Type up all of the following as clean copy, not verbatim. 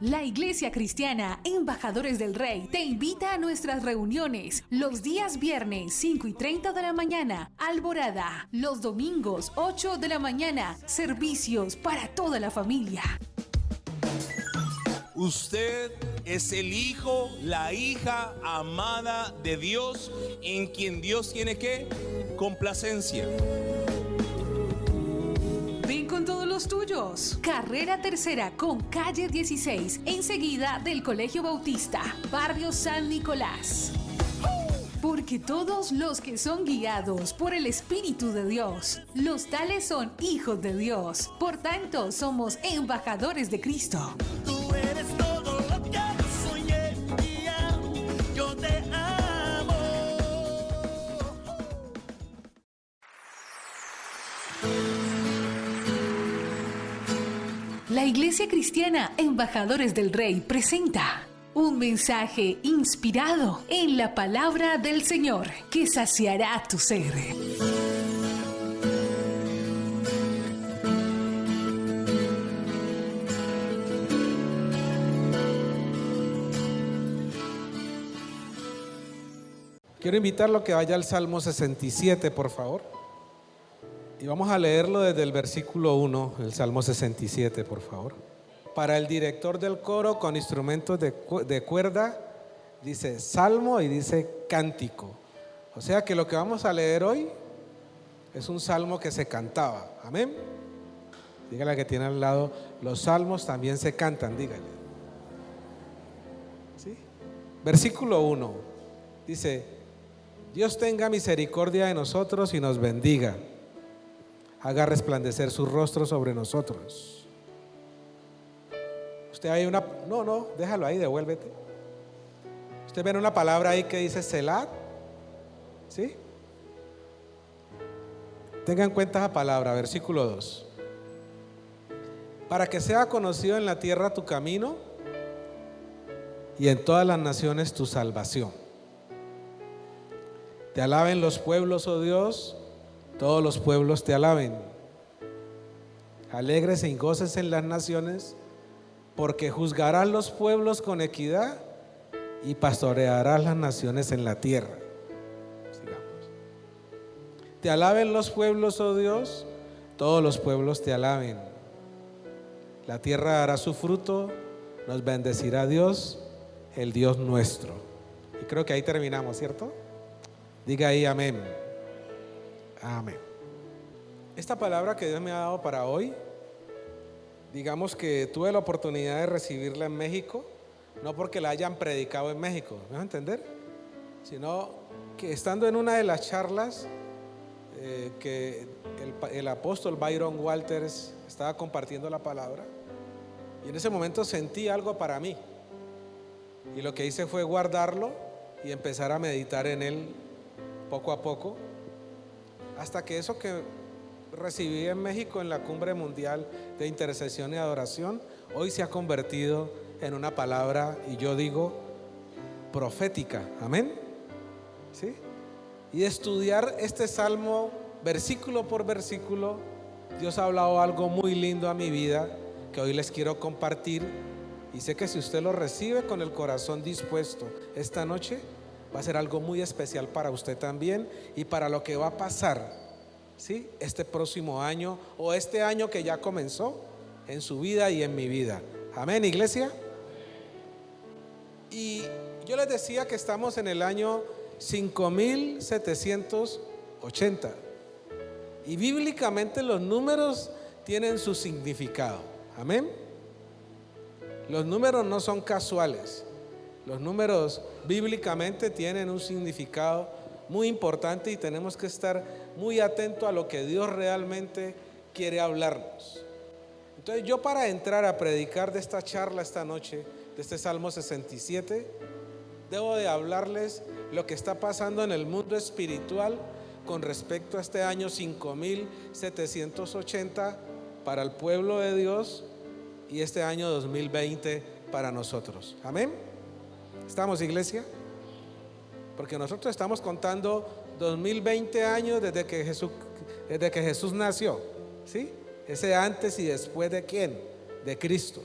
La Iglesia Cristiana Embajadores del Rey te invita a nuestras reuniones los días viernes 5:30 de la mañana, Alborada, los domingos 8 de la mañana, servicios para toda la familia. Usted es el hijo, la hija amada de Dios, en quien Dios tiene ¿qué? Complacencia. Ven con todos los tuyos. Carrera Tercera con calle 16, enseguida del Colegio Bautista, barrio San Nicolás. Porque todos los que son guiados por el Espíritu de Dios, los tales son hijos de Dios. Por tanto, somos embajadores de Cristo. Tú eres todo lo que soñé, yo te amo. La Iglesia Cristiana Embajadores del Rey presenta un mensaje inspirado en la palabra del Señor que saciará tu ser. Quiero invitarlo a que vaya al Salmo 67, por favor. Y vamos a leerlo desde el versículo 1, el Salmo 67, por favor. Para el director del coro con instrumentos de cuerda, dice salmo y dice cántico. O sea que lo que vamos a leer hoy es un salmo que se cantaba. Amén. Dígale que tiene al lado, los salmos también se cantan, dígale. ¿Sí? Versículo 1, dice: Dios tenga misericordia de nosotros y nos bendiga. Haga resplandecer su rostro sobre nosotros. Usted hay una... No, déjalo ahí, devuélvete. Usted ve una palabra ahí que dice Selah. ¿Sí? Tenga en cuenta esa palabra, versículo 2. Para que sea conocido en la tierra tu camino y en todas las naciones tu salvación. Te alaben los pueblos, oh Dios, todos los pueblos te alaben. Alegres y goces en las naciones, porque juzgarás los pueblos con equidad y pastorearás las naciones en la tierra. Sigamos. Te alaben los pueblos, oh Dios, todos los pueblos te alaben. La tierra dará su fruto, nos bendecirá Dios, el Dios nuestro. Y creo que ahí terminamos, ¿cierto? Diga ahí amén. Amén. Esta palabra que Dios me ha dado para hoy, digamos que tuve la oportunidad de recibirla en México, no porque la hayan predicado en México, ¿me vas a entender? Sino que estando en una de las charlas que el apóstol Byron Walters estaba compartiendo la palabra, y en ese momento sentí algo para mí, y lo que hice fue guardarlo y empezar a meditar en él poco a poco, hasta que eso que recibí en México en la Cumbre Mundial de Intercesión y Adoración hoy se ha convertido en una palabra, y yo digo profética. Amén. ¿Sí? Y estudiar este salmo versículo por versículo, Dios ha hablado algo muy lindo a mi vida que hoy les quiero compartir, y sé que si usted lo recibe con el corazón dispuesto esta noche, va a ser algo muy especial para usted también y para lo que va a pasar, ¿sí? Este próximo año o este año que ya comenzó en su vida y en mi vida. Amén, iglesia. Y yo les decía que estamos en el año 5780 y bíblicamente los números tienen su significado. Amén. Los números no son casuales. Los números bíblicamente tienen un significado muy importante y tenemos que estar muy atentos a lo que Dios realmente quiere hablarnos. Entonces yo, para entrar a predicar de esta charla esta noche, de este Salmo 67, debo de hablarles lo que está pasando en el mundo espiritual con respecto a este año 5780 para el pueblo de Dios y este año 2020 para nosotros. Amén. ¿Estamos, iglesia? Porque nosotros estamos contando 2020 años desde que Jesús nació, ¿sí? Ese antes y después de ¿quién? De Cristo.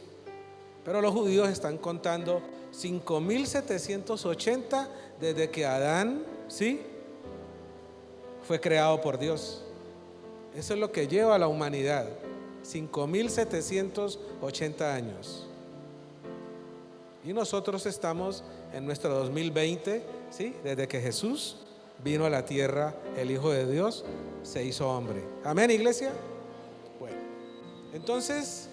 Pero los judíos están contando 5.780 desde que Adán, ¿sí?, fue creado por Dios. Eso es lo que lleva a la humanidad, 5.780 años. Y nosotros estamos en nuestro 2020, ¿sí?, desde que Jesús vino a la tierra, el Hijo de Dios se hizo hombre. Amén, iglesia. Bueno, entonces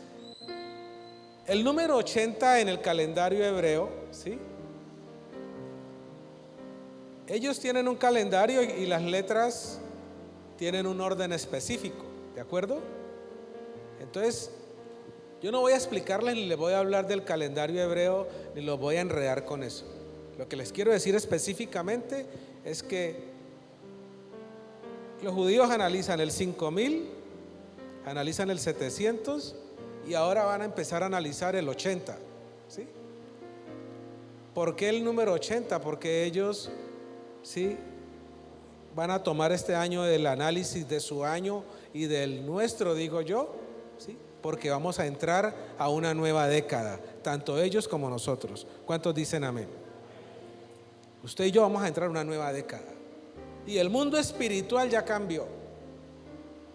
el número 80 en el calendario hebreo, ¿sí?, ellos tienen un calendario y las letras tienen un orden específico, ¿de acuerdo? Entonces, yo no voy a explicarles ni les voy a hablar del calendario hebreo ni los voy a enredar con eso. Lo que les quiero decir específicamente es que los judíos analizan el 5000, analizan el 700 y ahora van a empezar a analizar el 80, ¿sí? ¿Por qué el número 80? Porque ellos, ¿sí?, van a tomar este año del análisis de su año y del nuestro, digo yo, ¿sí?, porque vamos a entrar a una nueva década, tanto ellos como nosotros. ¿Cuántos dicen amén? Usted y yo vamos a entrar a una nueva década y el mundo espiritual ya cambió,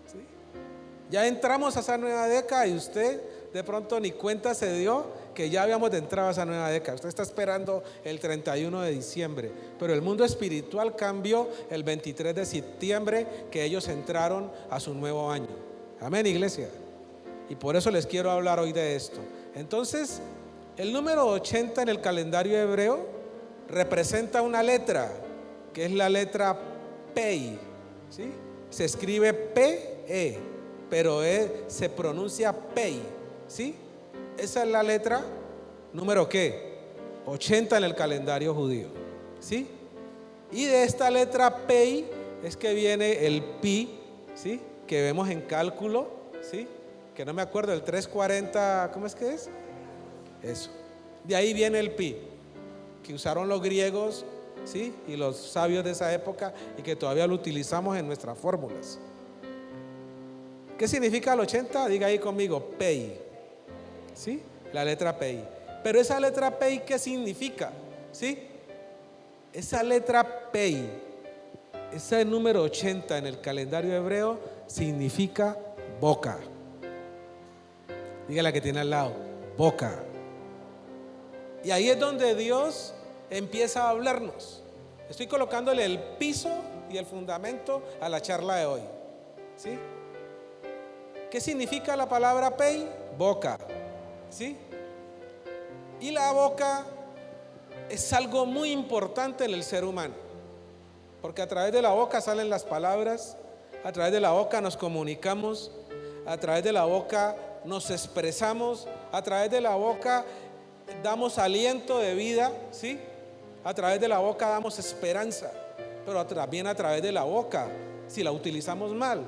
¿sí? Ya entramos a esa nueva década y usted de pronto ni cuenta se dio que ya habíamos entrado a esa nueva década. Usted está esperando el 31 de diciembre, pero el mundo espiritual cambió el 23 de septiembre, que ellos entraron a su nuevo año. Amén, iglesia. Y por eso les quiero hablar hoy de esto. Entonces, el número 80 en el calendario hebreo representa una letra, que es la letra Pei, ¿sí? Se escribe P-E, pero se pronuncia Pei, ¿sí? Esa es la letra número ¿qué? 80 en el calendario judío, ¿sí? Y de esta letra Pei es que viene el pi, ¿sí?, que vemos en cálculo, ¿sí?, que no me acuerdo, el 340, ¿cómo es que es? Eso. De ahí viene el pi, que usaron los griegos, ¿sí?, y los sabios de esa época, y que todavía lo utilizamos en nuestras fórmulas. ¿Qué significa el 80? Diga ahí conmigo, Pei, ¿sí?, la letra Pei. Pero esa letra Pei, ¿qué significa? ¿Sí? Esa letra Pei, ese número 80 en el calendario hebreo, significa boca. Dígale que tiene al lado, boca. Y ahí es donde Dios empieza a hablarnos. Estoy colocándole el piso y el fundamento a la charla de hoy, ¿sí? ¿Qué significa la palabra Pei? Boca, ¿sí? Y la boca es algo muy importante en el ser humano, porque a través de la boca salen las palabras, a través de la boca nos comunicamos, a través de la boca nos expresamos, a través de la boca damos aliento de vida, ¿sí? A través de la boca damos esperanza, pero también a través de la boca, si la utilizamos mal,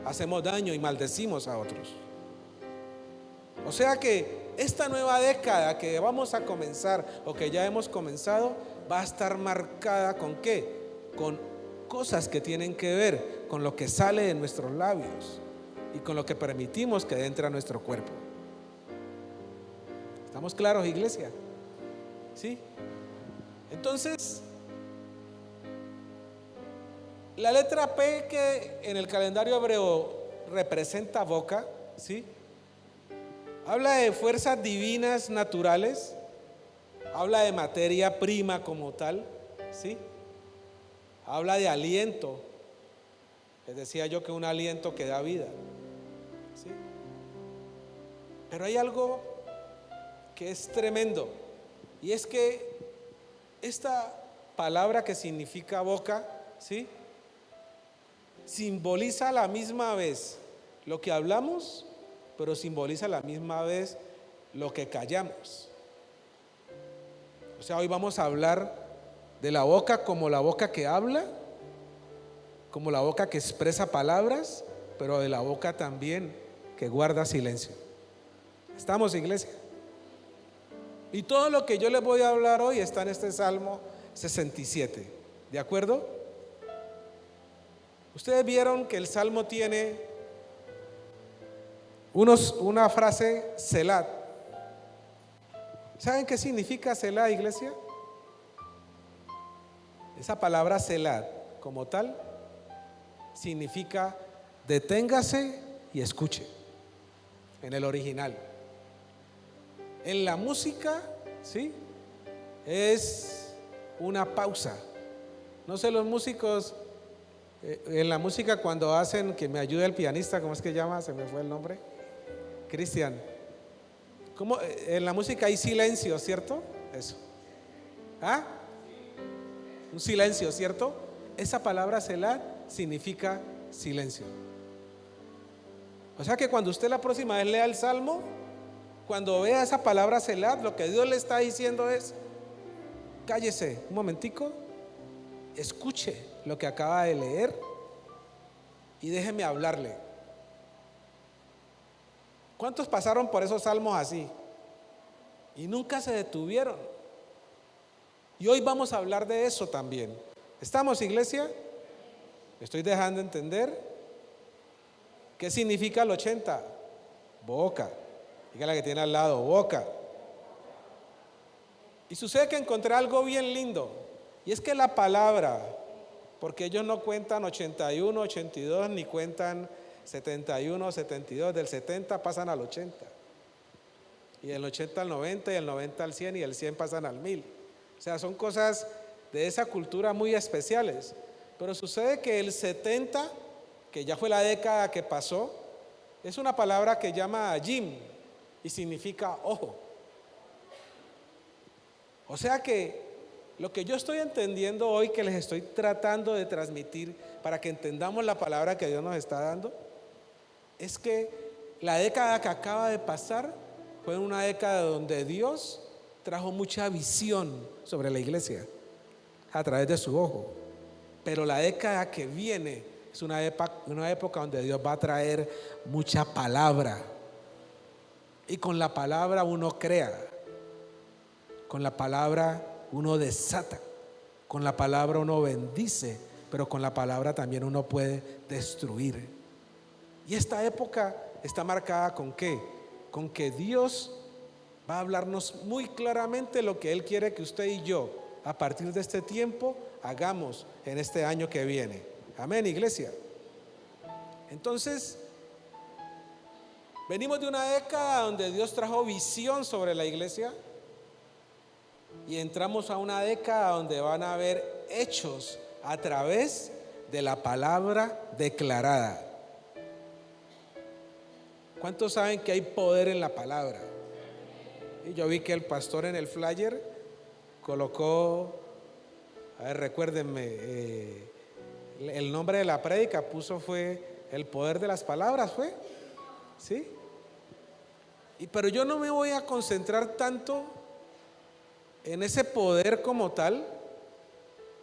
hacemos daño y maldecimos a otros. O sea que esta nueva década que vamos a comenzar o que ya hemos comenzado va a estar marcada ¿con qué? Con cosas que tienen que ver con lo que sale de nuestros labios y con lo que permitimos que entre a nuestro cuerpo. ¿Estamos claros, iglesia? ¿Sí? Entonces, la letra P, que en el calendario hebreo representa boca, ¿sí?, habla de fuerzas divinas naturales, habla de materia prima como tal, ¿sí? Habla de aliento. Les decía yo que un aliento que da vida, ¿sí? Pero hay algo que es tremendo, y es que esta palabra que significa boca, ¿sí?, simboliza a la misma vez lo que hablamos, pero simboliza a la misma vez lo que callamos. O sea, hoy vamos a hablar de la boca como la boca que habla, como la boca que expresa palabras, pero de la boca también que guarda silencio. ¿Estamos, iglesia? Y todo lo que yo les voy a hablar hoy está en este Salmo 67, ¿de acuerdo? Ustedes vieron que el Salmo tiene una frase Selat. ¿Saben qué significa Selah, iglesia? Esa palabra Selah, como tal, significa deténgase y escuche, en el original. En la música, ¿sí?, es una pausa. No sé, los músicos, en la música cuando hacen, que me ayude el pianista, ¿cómo es que llama? Se me fue el nombre. Cristian. ¿Cómo? En la música hay silencio, ¿cierto? Eso. ¿Ah? Un silencio, ¿cierto? Esa palabra Selah significa silencio. O sea que cuando usted la próxima vez lea el Salmo, cuando vea esa palabra Selah, lo que Dios le está diciendo es: cállese un momentico, escuche lo que acaba de leer y déjeme hablarle. ¿Cuántos pasaron por esos salmos así y nunca se detuvieron? Y hoy vamos a hablar de eso también. ¿Estamos, iglesia? ¿Me estoy dejando entender? ¿Qué significa el 80? Boca. Dígale que tiene al lado, boca. Y sucede que encontré algo bien lindo, y es que la palabra, porque ellos no cuentan 81, 82, ni cuentan 71, 72, del 70 pasan al 80, y del 80 al 90, y del 90 al 100, y del 100 pasan al 1000. O sea, son cosas de esa cultura muy especiales. Pero sucede que el 70, que ya fue la década que pasó, es una palabra que llama Jim y significa ojo. O sea que lo que yo estoy entendiendo hoy, que les estoy tratando de transmitir para que entendamos la palabra que Dios nos está dando, es que la década que acaba de pasar fue una década donde Dios trajo mucha visión sobre la iglesia a través de su ojo. Pero la década que viene es una época donde Dios va a traer mucha palabra. Y con la palabra uno crea, con la palabra uno desata, con la palabra uno bendice, pero con la palabra también uno puede destruir. Y esta época está marcada ¿con qué? Con que Dios va a hablarnos muy claramente lo que Él quiere que usted y yo, a partir de este tiempo, hagamos en este año que viene. Amén, iglesia. Entonces, venimos de una década donde Dios trajo visión sobre la iglesia, y entramos a una década donde van a haber hechos a través de la palabra declarada. ¿Cuántos saben que hay poder en la palabra? Y yo vi que el pastor en el flyer colocó, a ver, recuérdenme, el nombre de la prédica fue el poder de las palabras, ¿fue? ¿Sí? Pero yo no me voy a concentrar tanto en ese poder como tal,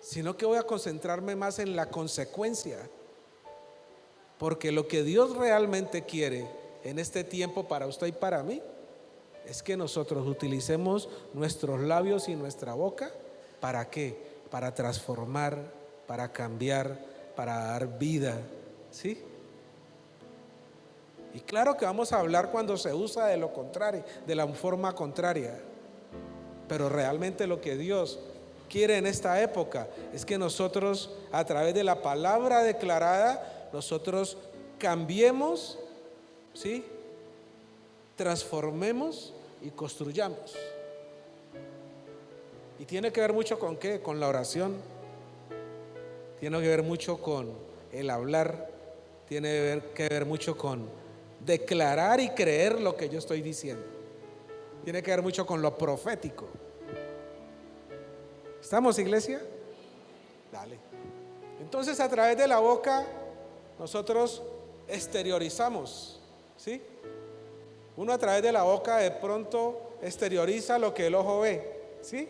sino que voy a concentrarme más en la consecuencia. Porque lo que Dios realmente quiere en este tiempo para usted y para mí es que nosotros utilicemos nuestros labios y nuestra boca. ¿Para qué? Para transformar, para cambiar, para dar vida, ¿sí? Y claro que vamos a hablar cuando se usa de lo contrario, de la forma contraria. Pero realmente lo que Dios quiere en esta época es que nosotros, a través de la palabra declarada, nosotros cambiemos, ¿sí?, transformemos y construyamos. Y tiene que ver mucho con ¿qué? Con la oración. Tiene que ver mucho con el hablar. Tiene que ver mucho con declarar y creer lo que yo estoy diciendo. Tiene que ver mucho con lo profético. ¿Estamos, iglesia? Dale. Entonces, a través de la boca nosotros exteriorizamos, ¿sí? Uno a través de la boca de pronto exterioriza lo que el ojo ve, ¿sí?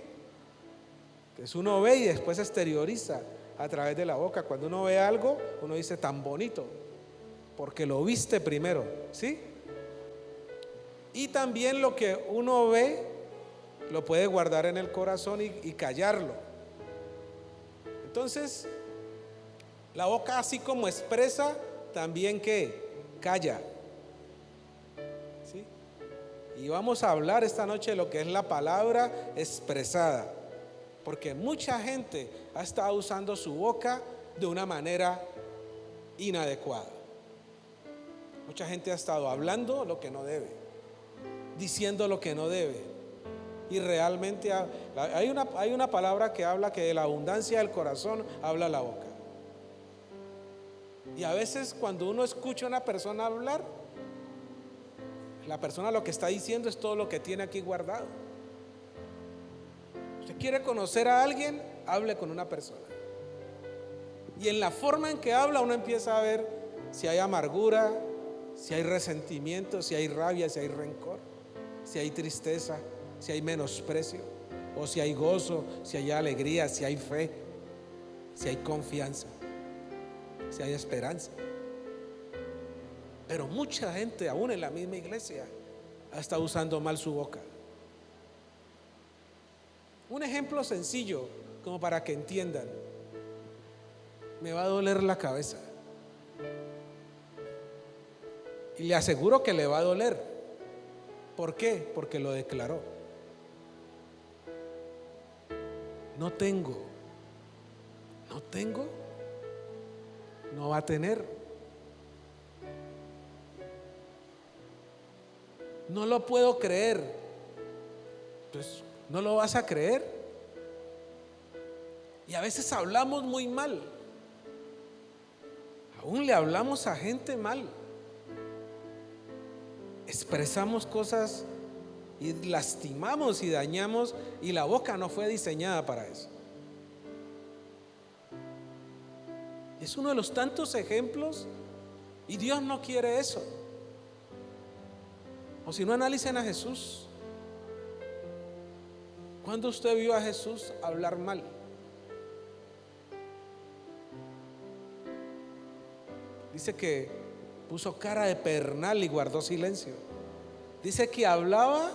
Entonces uno ve y después exterioriza a través de la boca. Cuando uno ve algo, uno dice tan bonito, porque lo viste primero, ¿sí? Y también lo que uno ve lo puede guardar en el corazón y callarlo. Entonces, la boca, así como expresa, también que calla, ¿sí? Y vamos a hablar esta noche de lo que es la palabra expresada. Porque mucha gente ha estado usando su boca de una manera inadecuada. Mucha gente ha estado hablando lo que no debe, diciendo lo que no debe. Y realmente hay una palabra que habla que de la abundancia del corazón habla la boca. Y a veces cuando uno escucha a una persona hablar, la persona lo que está diciendo es todo lo que tiene aquí guardado. Usted quiere conocer a alguien, hable con una persona. Y en la forma en que habla uno empieza a ver si hay amargura, si hay resentimiento, si hay rabia, si hay rencor, si hay tristeza, si hay menosprecio, o si hay gozo, si hay alegría, si hay fe, si hay confianza, si hay esperanza. Pero mucha gente, aún en la misma iglesia, está usando mal su boca. Un ejemplo sencillo, como para que entiendan. Me va a doler la cabeza. Y le aseguro que le va a doler. ¿Por qué? Porque lo declaró. No tengo, no va a tener. No lo puedo creer. Pues no lo vas a creer. Y a veces hablamos muy mal. Aún le hablamos a gente mal. Expresamos cosas y lastimamos y dañamos, y la boca no fue diseñada para eso. Es uno de los tantos ejemplos, y Dios no quiere eso. O si no, analicen a Jesús. ¿Cuándo usted vio a Jesús hablar mal? Dice que puso cara de pedernal y guardó silencio. Dice que hablaba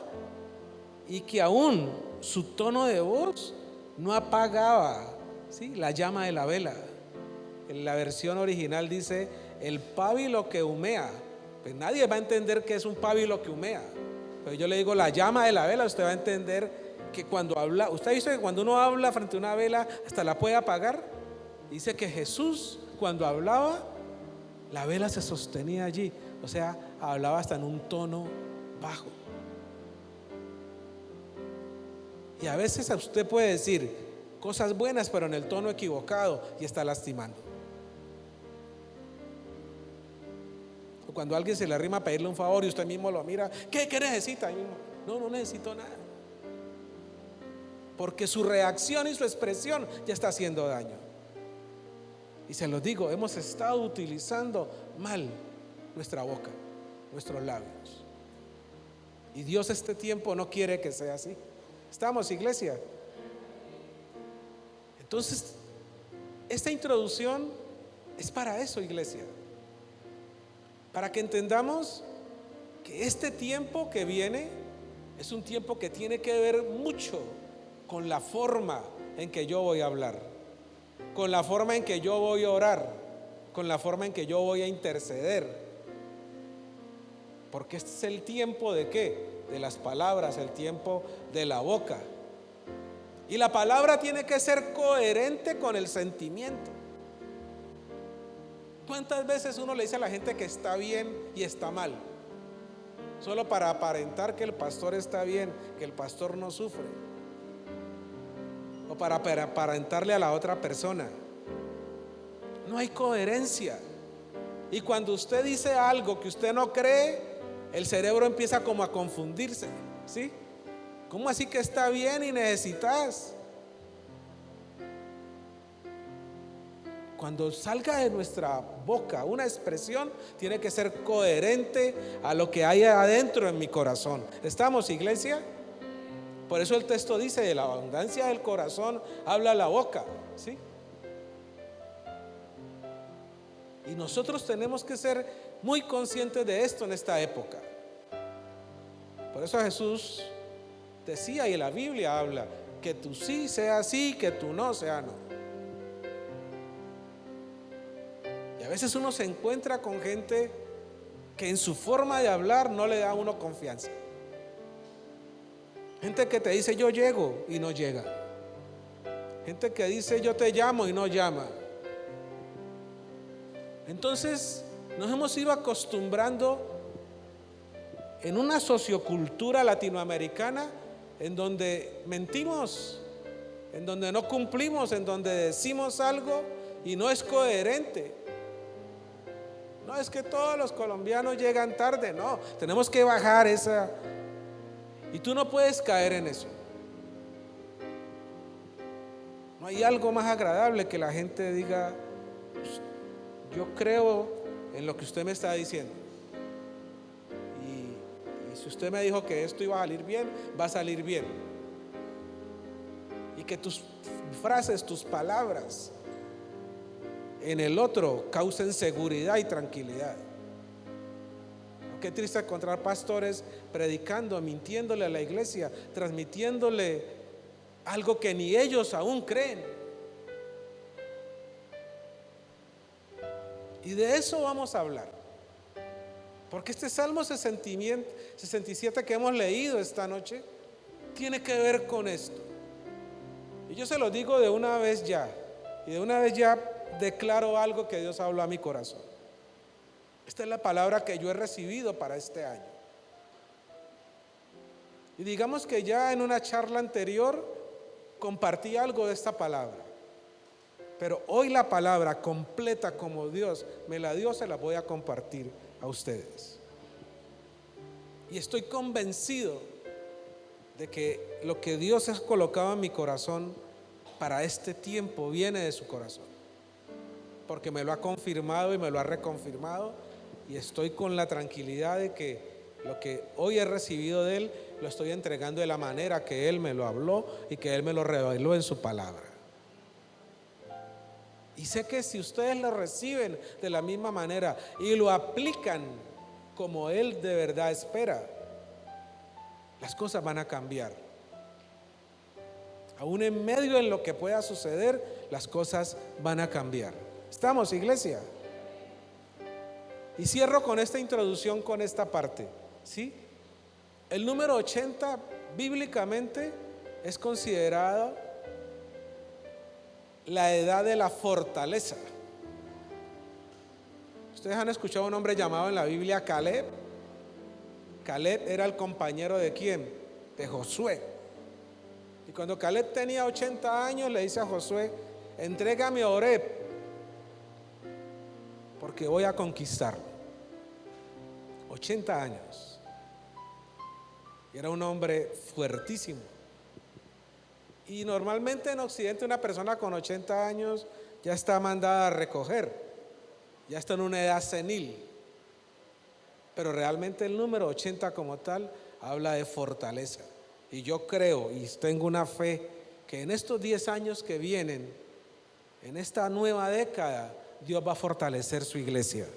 y que aún su tono de voz no apagaba, ¿sí?, la llama de la vela. En la versión original dice el pábilo que humea. Pues nadie va a entender que es un pábilo que humea. Pero yo le digo la llama de la vela, usted va a entender que cuando habla, usted dice que cuando uno habla frente a una vela hasta la puede apagar. Dice que Jesús cuando hablaba, la vela se sostenía allí, o sea, hablaba hasta en un tono bajo. Y a veces a usted puede decir cosas buenas, pero en el tono equivocado, y está lastimando. O cuando a alguien se le arrima a pedirle un favor y usted mismo lo mira, ¿qué necesita? No necesito nada. Porque su reacción y su expresión ya está haciendo daño. Y se los digo, hemos estado utilizando mal nuestra boca, nuestros labios. Y Dios este tiempo no quiere que sea así. ¿Estamos, iglesia? Entonces, esta introducción es para eso, iglesia. Para que entendamos que este tiempo que viene es un tiempo que tiene que ver mucho con la forma en que yo voy a hablar, con la forma en que yo voy a orar, con la forma en que yo voy a interceder. Porque este es el tiempo de ¿qué? De las palabras, el tiempo de la boca. Y la palabra tiene que ser coherente con el sentimiento. ¿Cuántas veces uno le dice a la gente que está bien y está mal? Solo para aparentar que el pastor está bien, que el pastor no sufre. O para aparentarle a la otra persona. No hay coherencia. Y cuando usted dice algo que usted no cree, el cerebro empieza como a confundirse, ¿sí? ¿Cómo así que está bien y necesitas? Cuando salga de nuestra boca una expresión, tiene que ser coherente a lo que hay adentro en mi corazón. ¿Estamos, iglesia? Por eso el texto dice, de la abundancia del corazón habla la boca, ¿sí? Y nosotros tenemos que ser muy conscientes de esto en esta época. Por eso Jesús decía, y la Biblia habla, que tu sí sea sí, que tu no sea no. Y a veces uno se encuentra con gente que en su forma de hablar no le da a uno confianza. Gente que te dice yo llego y no llega. Gente que dice yo te llamo y no llama. Entonces nos hemos ido acostumbrando en una sociocultura latinoamericana en donde mentimos, en donde no cumplimos, en donde decimos algo y no es coherente. No es que todos los colombianos llegan tarde, no, tenemos que bajar esa. Y tú no puedes caer en eso. No hay algo más agradable que la gente diga, yo creo en lo que usted me está diciendo. Y si usted me dijo que esto iba a salir bien, va a salir bien. Y que tus frases, tus palabras en el otro causen seguridad y tranquilidad. Qué triste encontrar pastores predicando, mintiéndole a la iglesia, transmitiéndole algo que ni ellos aún creen. Y de eso vamos a hablar. Porque este Salmo 67 que hemos leído esta noche tiene que ver con esto. Y yo se lo digo de una vez ya. Y de una vez ya declaro algo que Dios habló a mi corazón. Esta es la palabra que yo he recibido para este año. Y digamos que ya en una charla anterior compartí algo de esta palabra. Pero hoy la palabra completa como Dios me la dio, se la voy a compartir a ustedes. Y estoy convencido de que lo que Dios ha colocado en mi corazón para este tiempo viene de su corazón. Porque me lo ha confirmado y me lo ha reconfirmado. Y estoy con la tranquilidad de que lo que hoy he recibido de Él lo estoy entregando de la manera que Él me lo habló y que Él me lo reveló en su palabra. Y sé que si ustedes lo reciben de la misma manera y lo aplican como Él de verdad espera, las cosas van a cambiar. Aún en medio de lo que pueda suceder, las cosas van a cambiar. ¿Estamos, iglesia? Y cierro con esta introducción, con esta parte, ¿sí? El número 80 bíblicamente es considerado la edad de la fortaleza. Ustedes han escuchado un hombre llamado en la Biblia Caleb. Caleb era el compañero de ¿quién? De Josué. Y cuando Caleb tenía 80 años le dice a Josué, entrégame a Oreb porque voy a conquistarlo. 80 años. Y era un hombre fuertísimo. Y normalmente en Occidente una persona con 80 años ya está mandada a recoger, ya está en una edad senil. Pero realmente el número 80 como tal habla de fortaleza. Y yo creo y tengo una fe que en estos 10 años que vienen, en esta nueva década, Dios va a fortalecer su iglesia.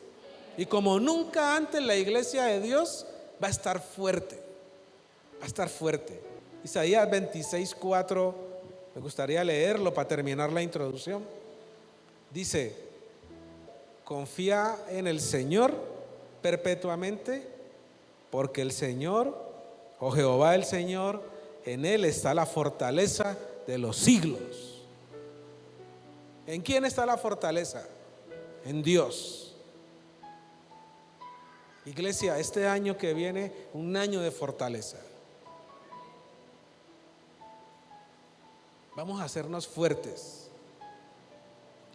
Y como nunca antes la iglesia de Dios va a estar fuerte. Va a estar fuerte. Isaías 26:4, me gustaría leerlo para terminar la introducción. Dice, confía en el Señor perpetuamente, porque el Señor, o Jehová el Señor, en Él está la fortaleza de los siglos. ¿En quién está la fortaleza? En Dios. Iglesia, este año que viene, un año de fortaleza. Vamos a hacernos fuertes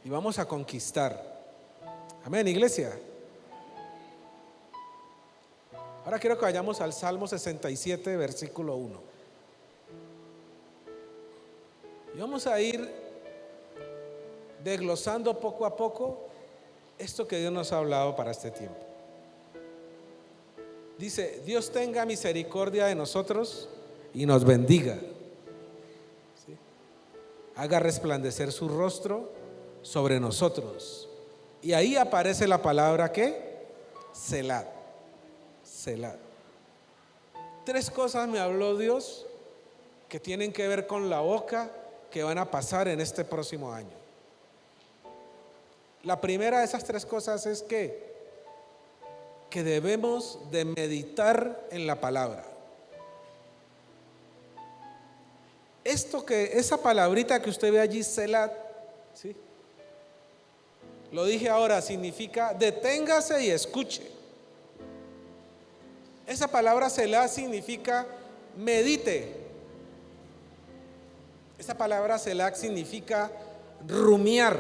y vamos a conquistar. Amén, iglesia. Ahora quiero que vayamos al Salmo 67, versículo 1. Y vamos a ir desglosando poco a poco esto que Dios nos ha hablado para este tiempo. Dice, Dios tenga misericordia de nosotros y nos bendiga. ¿Sí? Haga resplandecer su rostro sobre nosotros. Y ahí aparece la palabra ¿qué? Selah. Selah. 3 cosas me habló Dios que tienen que ver con la boca que van a pasar en este próximo año. La primera de esas 3 cosas es que debemos de meditar en la palabra. esa palabrita que usted ve allí, Selah, ¿sí? Lo dije ahora, significa deténgase y escuche. Esa palabra Selah significa medite. Esa palabra Selah significa rumiar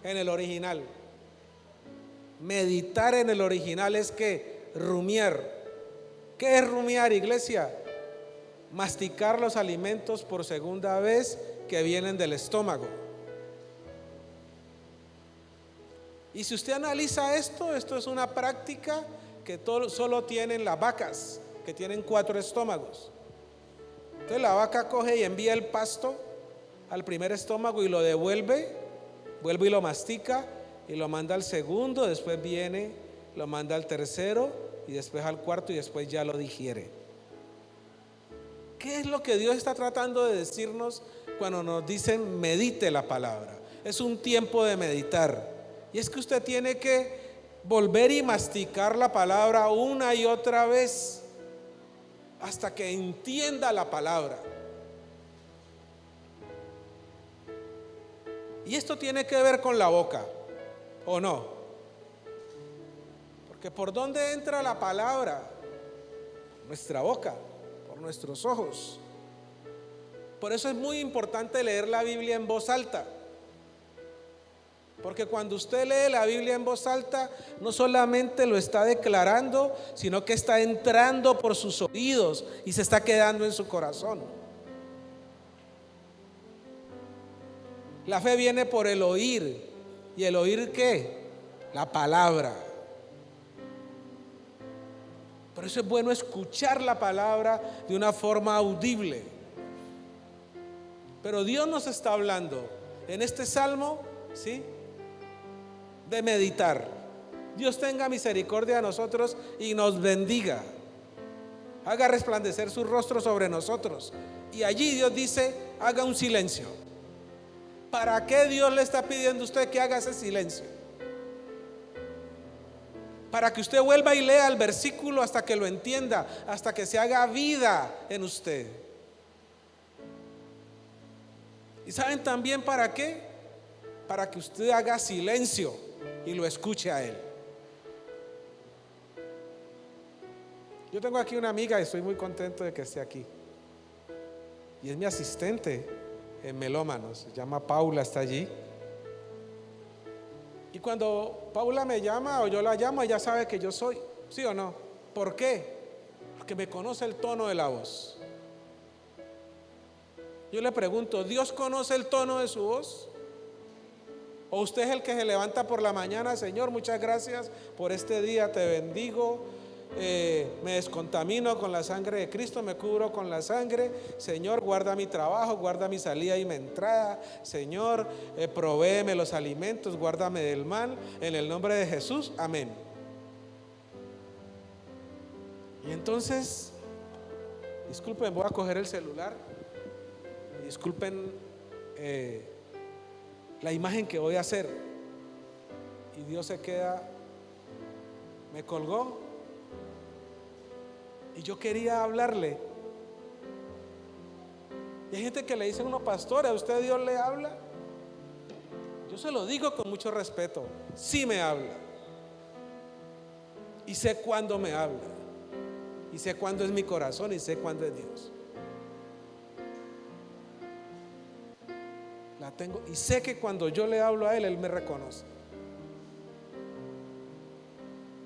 en el original. Meditar en el original es que rumiar. ¿Qué es rumiar, iglesia? Masticar los alimentos por segunda vez que vienen del estómago. Y si usted analiza esto es una práctica que solo tienen las vacas, que tienen 4 estómagos. Entonces la vaca coge y envía el pasto al primer estómago y lo devuelve, vuelve y lo mastica y lo manda al segundo, después viene, lo manda al tercero y después al cuarto y después ya lo digiere. ¿Qué es lo que Dios está tratando de decirnos cuando nos dicen medite la palabra? Es un tiempo de meditar. Y es que usted tiene que volver y masticar la palabra una y otra vez hasta que entienda la palabra. Y esto tiene que ver con la boca, ¿o no? Porque ¿por dónde entra la palabra? Por nuestra boca, por nuestros ojos. Por eso es muy importante leer la Biblia en voz alta. Porque cuando usted lee la Biblia en voz alta, no solamente lo está declarando, sino que está entrando por sus oídos y se está quedando en su corazón. La fe viene por el oír. ¿Y el oír qué? La palabra. Por eso es bueno escuchar la palabra de una forma audible. Pero Dios nos está hablando en este salmo, ¿sí?, de meditar. Dios tenga misericordia de nosotros y nos bendiga. Haga resplandecer su rostro sobre nosotros. Y allí Dios dice, haga un silencio. ¿Para qué Dios le está pidiendo a usted que haga ese silencio? Para que usted vuelva y lea el versículo hasta que lo entienda, hasta que se haga vida en usted. ¿Y saben también para qué? Para que usted haga silencio y lo escuche a Él. Yo tengo aquí una amiga y estoy muy contento de que esté aquí. Y es mi asistente en Melómanos, se llama Paula, está allí. Y cuando Paula me llama o yo la llamo, ella sabe que yo soy, ¿sí o no? ¿Por qué? Porque me conoce el tono de la voz. Yo le pregunto, ¿Dios conoce el tono de su voz? ¿O usted es el que se levanta por la mañana? Señor, muchas gracias por este día, te bendigo, me descontamino con la sangre de Cristo, me cubro con la sangre. Señor, guarda mi trabajo, guarda mi salida y mi entrada. Señor, provéeme los alimentos, guárdame del mal, en el nombre de Jesús, amén. Y entonces, disculpen, voy a coger el celular. Disculpen la imagen que voy a hacer. Y Dios se queda, me colgó. Y yo quería hablarle. Y hay gente que le dice a uno, pastor, ¿a usted Dios le habla? Yo se lo digo con mucho respeto, sí me habla. Y sé cuándo me habla. Y sé cuándo es mi corazón y sé cuándo es Dios. La tengo y sé que cuando yo le hablo a Él, Él me reconoce.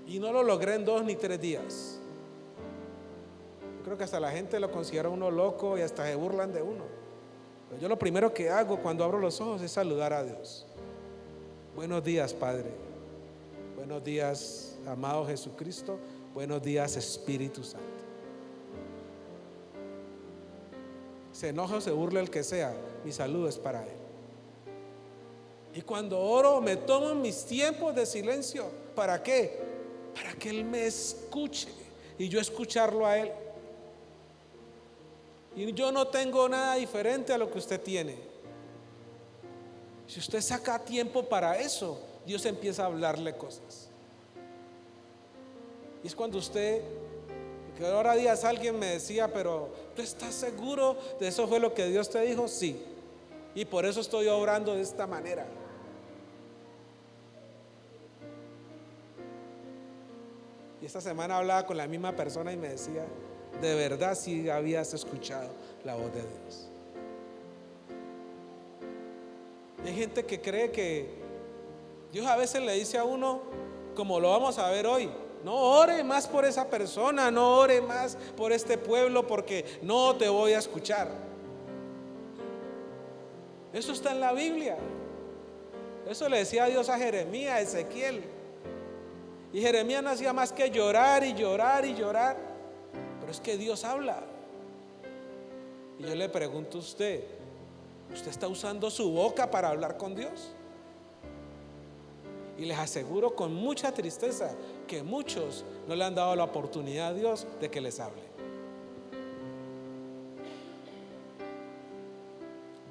Y no lo logré en 2 ni 3 días. Creo que hasta la gente lo considera uno loco y hasta se burlan de uno. Pero yo lo primero que hago cuando abro los ojos es saludar a Dios. Buenos días, Padre. Buenos días, amado Jesucristo. Buenos días, Espíritu Santo. Se enoja o se burla el que sea, mi saludo es para Él. Y cuando oro me tomo mis tiempos de silencio. ¿Para qué? Para que Él me escuche y yo escucharlo a Él. Y yo no tengo nada diferente a lo que usted tiene. Si usted saca tiempo para eso, Dios empieza a hablarle cosas. Y es cuando usted Que ahora días alguien me decía, pero ¿tú estás seguro de eso fue lo que Dios te dijo? Sí. Y por eso estoy obrando de esta manera. Y esta semana hablaba con la misma persona y me decía, de verdad sí habías escuchado la voz de Dios. Y hay gente que cree que Dios a veces le dice a uno, como lo vamos a ver hoy, no ore más por esa persona, no ore más por este pueblo porque no te voy a escuchar. Eso está en la Biblia. Eso le decía Dios a Jeremías, a Ezequiel. Y Jeremías no hacía más que llorar y llorar y llorar. Pero es que Dios habla. Y yo le pregunto a usted, ¿usted está usando su boca para hablar con Dios? Y les aseguro con mucha tristeza que muchos no le han dado la oportunidad a Dios de que les hable.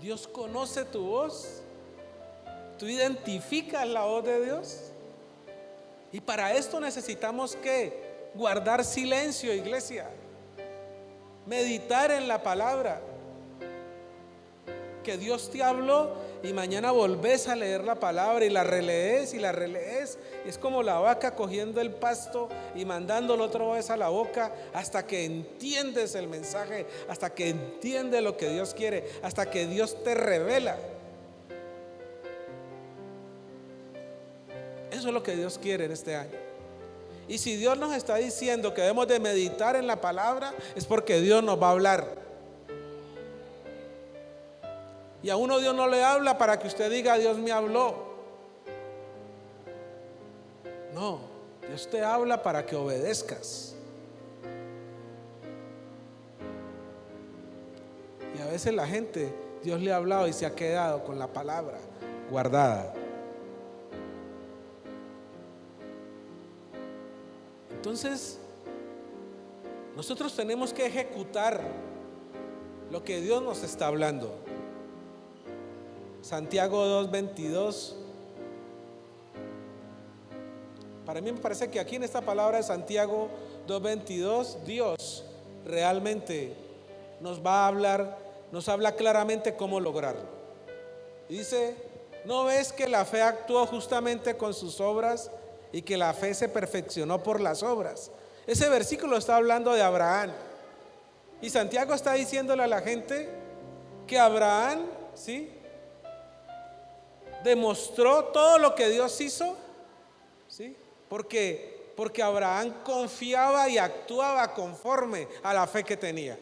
Dios conoce tu voz. Tú identificas la voz de Dios. Y para esto necesitamos que guardar silencio, iglesia. Meditar en la palabra. Que Dios te habló y mañana volvés a leer la palabra y la relees y la relees. Es como la vaca cogiendo el pasto y mandándolo otra vez a la boca hasta que entiendes el mensaje, hasta que entiendes lo que Dios quiere, hasta que Dios te revela. Eso es lo que Dios quiere en este año. Y si Dios nos está diciendo que debemos de meditar en la palabra, es porque Dios nos va a hablar. Y a uno Dios no le habla para que usted diga Dios me habló. No, Dios te habla para que obedezcas. Y a veces la gente, Dios le ha hablado y se ha quedado con la palabra guardada. Entonces, nosotros tenemos que ejecutar lo que Dios nos está hablando. Santiago 2:22. Para mí me parece que aquí en esta palabra de Santiago 2:22, Dios realmente nos va a hablar, nos habla claramente cómo lograrlo. Y dice, ¿no ves que la fe actuó justamente con sus obras y que la fe se perfeccionó por las obras? Ese versículo está hablando de Abraham. Y Santiago está diciéndole a la gente que Abraham, ¿sí?, demostró todo lo que Dios hizo, ¿sí? Porque Abraham confiaba y actuaba conforme a la fe que tenía.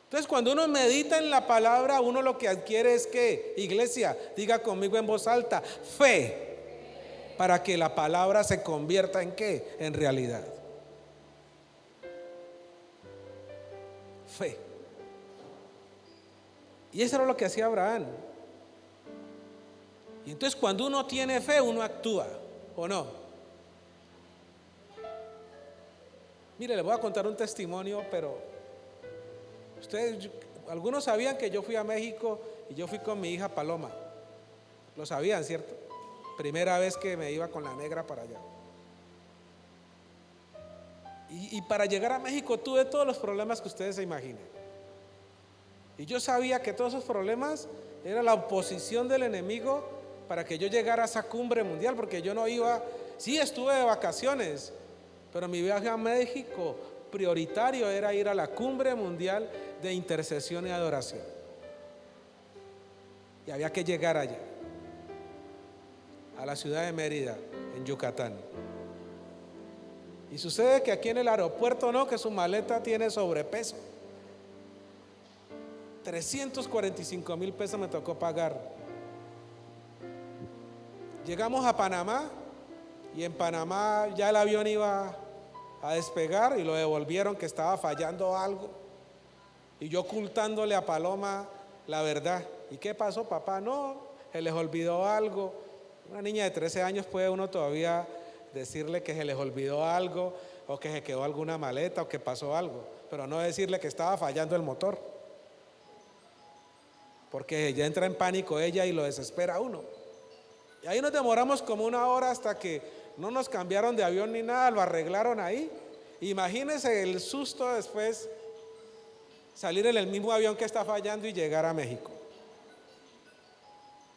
Entonces, cuando uno medita en la palabra, uno lo que adquiere es que, iglesia, diga conmigo en voz alta, fe, para que la palabra se convierta en ¿qué? En realidad. Fe. Y eso era lo que hacía Abraham. Y entonces cuando uno tiene fe, uno actúa, ¿o no? Mire, les voy a contar un testimonio, pero ustedes, algunos sabían que yo fui a México y yo fui con mi hija Paloma. Lo sabían, ¿cierto? Primera vez que me iba con la negra para allá. Y para llegar a México tuve todos los problemas que ustedes se imaginen. Y yo sabía que todos esos problemas era la oposición del enemigo para que yo llegara a esa cumbre mundial, porque yo no iba, sí estuve de vacaciones, pero mi viaje a México prioritario era ir a la cumbre mundial de intercesión y adoración. Y había que llegar allá, a la ciudad de Mérida, en Yucatán. Y sucede que aquí en el aeropuerto no, que su maleta tiene sobrepeso. 345,000 pesos me tocó pagar. Llegamos a Panamá y en Panamá ya el avión iba a despegar y lo devolvieron que estaba fallando algo. Y yo ocultándole a Paloma la verdad. ¿Y qué pasó, papá? No, se les olvidó algo. Una niña de 13 años puede uno todavía decirle que se les olvidó algo o que se quedó alguna maleta o que pasó algo, pero no decirle que estaba fallando el motor, porque ella entra en pánico ella y lo desespera a uno. Y ahí nos demoramos como 1 hora hasta que no nos cambiaron de avión ni nada, lo arreglaron ahí Imagínense el susto después, salir en el mismo avión que está fallando y llegar a México.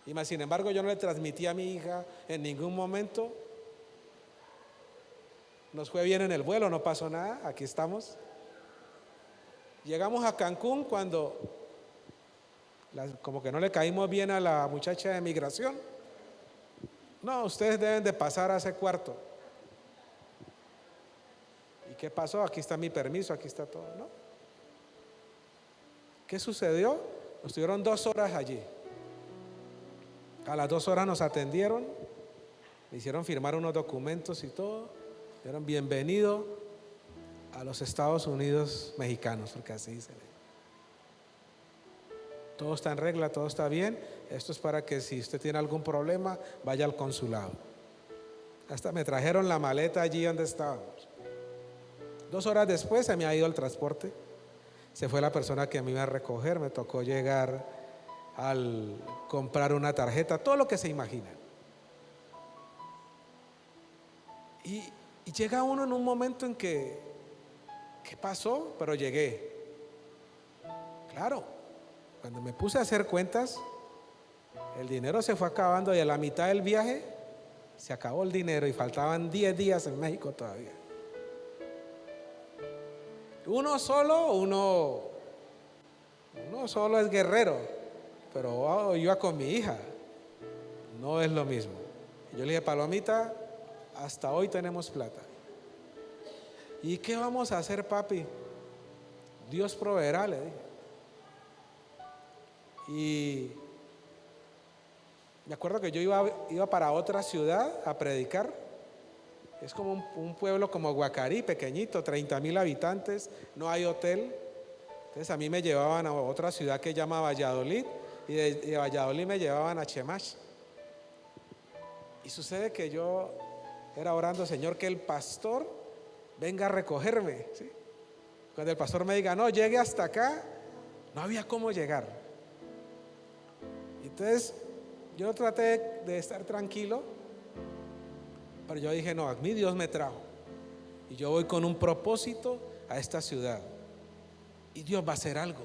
Y más, sin embargo, yo no le transmití a mi hija en ningún momento. Nos fue bien en el vuelo, no pasó nada, aquí estamos. Llegamos a Cancún cuando como que no le caímos bien a la muchacha de migración. No, ustedes deben de pasar a ese cuarto. ¿Y qué pasó? Aquí está mi permiso, aquí está todo, ¿no? ¿Qué sucedió? Estuvieron 2 horas allí. A las 2 horas nos atendieron, me hicieron firmar unos documentos y todo. Dieron bienvenido a los Estados Unidos mexicanos, porque así dice. Todo está en regla, todo está bien. Esto es para que si usted tiene algún problema, vaya al consulado. Hasta me trajeron la maleta allí donde estábamos. 2 horas después se me ha ido el transporte. Se fue la persona que me iba a recoger. Me tocó llegar al comprar una tarjeta, todo lo que se imagina. Y llega uno en un momento en que, ¿qué pasó? Pero llegué. Claro, cuando me puse a hacer cuentas, el dinero se fue acabando y a la mitad del viaje se acabó el dinero y faltaban 10 días en México todavía. Uno solo es guerrero, pero iba con mi hija, no es lo mismo. Y yo le dije, Palomita, hasta hoy tenemos plata. ¿Y qué vamos a hacer, papi? Dios proveerá, le dije. Y me acuerdo que yo iba para otra ciudad a predicar. Es como un pueblo como Guacarí, pequeñito, 30,000 habitantes, no hay hotel. Entonces a mí me llevaban a otra ciudad que se llama Valladolid, y de Valladolid me llevaban a Chemash. Y sucede que yo era orando, Señor, que el pastor venga a recogerme, ¿sí? Cuando el pastor me diga, no, llegue hasta acá, no había cómo llegar. Entonces yo traté de estar tranquilo, pero yo dije, no, a mí Dios me trajo y yo voy con un propósito a esta ciudad y Dios va a hacer algo.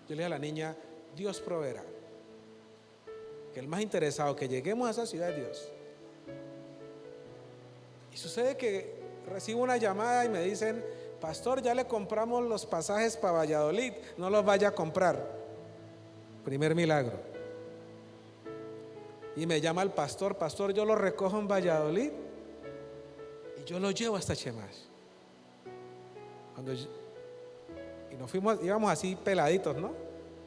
Yo le dije a la niña, Dios proveerá. Que el más interesado que lleguemos a esa ciudad es Dios. Y sucede que recibo una llamada y me dicen, pastor, ya le compramos los pasajes para Valladolid, no los vaya a comprar. Primer milagro. Y me llama el pastor, yo lo recojo en Valladolid y yo lo llevo hasta Chemash. Y nos fuimos, íbamos así peladitos, ¿no?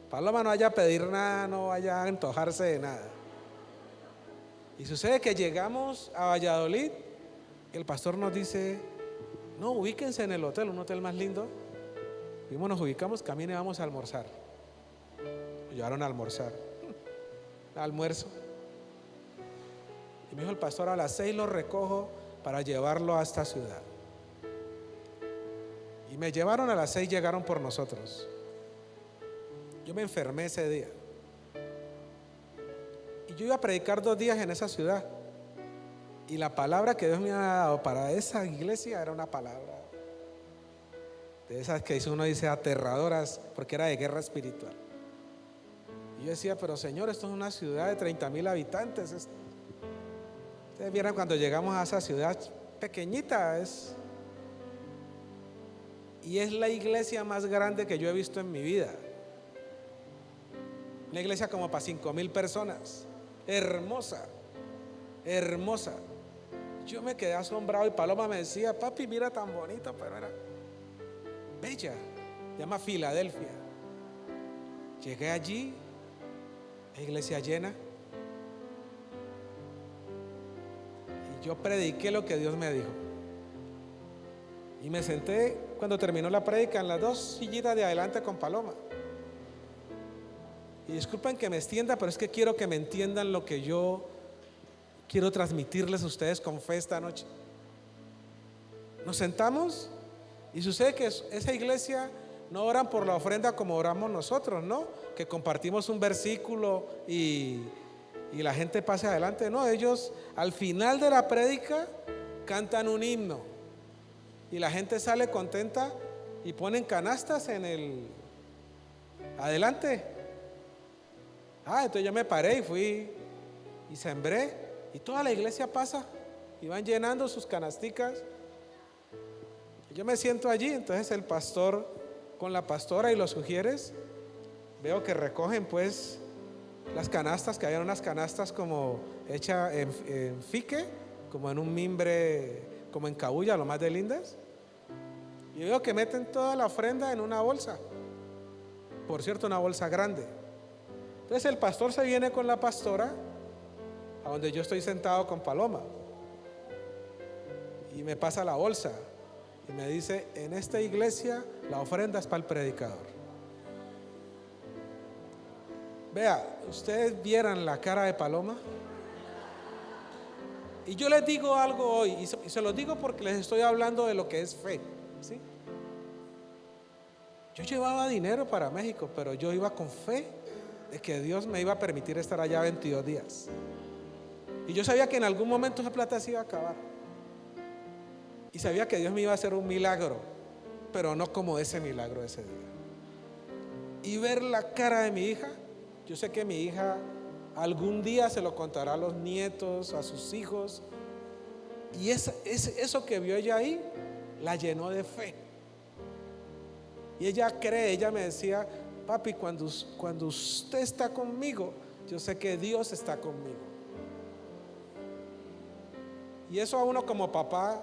Paloma no vaya a pedir nada, no vaya a antojarse de nada. Y sucede que llegamos a Valladolid y el pastor nos dice, no, ubíquense en el hotel, un hotel más lindo. Fuimos, nos ubicamos, camine, vamos a almorzar. Nos llevaron a almorzar. Almuerzo. Y me dijo el pastor, a las 6 lo recojo para llevarlo a esta ciudad. Y me llevaron a las 6, llegaron por nosotros. Yo me enfermé ese día. Y yo iba a predicar 2 días en esa ciudad. Y la palabra que Dios me ha dado para esa iglesia era una palabra de esas que uno dice aterradoras, porque era de guerra espiritual. Y yo decía, pero Señor, esto es una ciudad de 30,000 habitantes. Ustedes vieron cuando llegamos a esa ciudad pequeñita, y es la iglesia más grande que yo he visto en mi vida. Una iglesia como para 5,000 personas, hermosa, hermosa. Yo me quedé asombrado y Paloma me decía, papi, mira tan bonito, pero era bella, se llama Filadelfia. Llegué allí, la iglesia llena, y yo prediqué lo que Dios me dijo. Y me senté cuando terminó la prédica en las 2 sillitas de adelante con Paloma. Y disculpen que me extienda, pero es que quiero que me entiendan lo que yo quiero transmitirles a ustedes con fe esta noche. Nos sentamos y sucede que esa iglesia no oran por la ofrenda como oramos nosotros, ¿no? Que compartimos un versículo y la gente pase adelante. No, ellos al final de la prédica cantan un himno. y la gente sale contenta y ponen canastas en el adelante. Entonces yo me paré y fui y sembré, y toda la iglesia pasa y van llenando sus canasticas. Yo me siento allí, entonces el pastor con la pastora y los sugieres, veo que recogen pues las canastas, que habían unas canastas como hechas en fique, como en un mimbre, como en cabuya, lo más de lindas. Y veo que meten toda la ofrenda en una bolsa, por cierto, una bolsa grande. Entonces el pastor se viene con la pastora a donde yo estoy sentado con Paloma, y me pasa la bolsa y me dice: en esta iglesia la ofrenda es para el predicador. Vea, ustedes vieran la cara de Paloma. Y yo les digo algo hoy, y se los digo porque les estoy hablando de lo que es fe, ¿sí? Yo llevaba dinero para México, pero yo iba con fe de que Dios me iba a permitir estar allá 22 días. Y yo sabía que en algún momento esa plata se iba a acabar. Y sabía que Dios me iba a hacer un milagro, pero no como ese milagro ese día. Y ver la cara de mi hija, yo sé que mi hija algún día se lo contará a los nietos, a sus hijos. Y eso que vio ella ahí, la llenó de fe. Y ella cree, ella me decía: papi, cuando usted está conmigo, yo sé que Dios está conmigo. Y eso a uno como papá.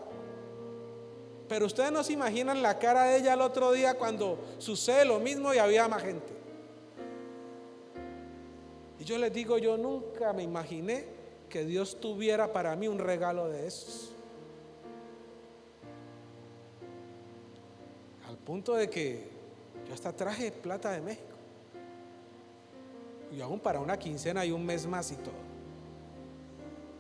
Pero ustedes no se imaginan la cara de ella el otro día cuando sucede lo mismo y había más gente. Y yo les digo, yo nunca me imaginé que Dios tuviera para mí un regalo de esos. Al punto de que yo hasta traje plata de México. Y aún para una quincena y un mes más y todo.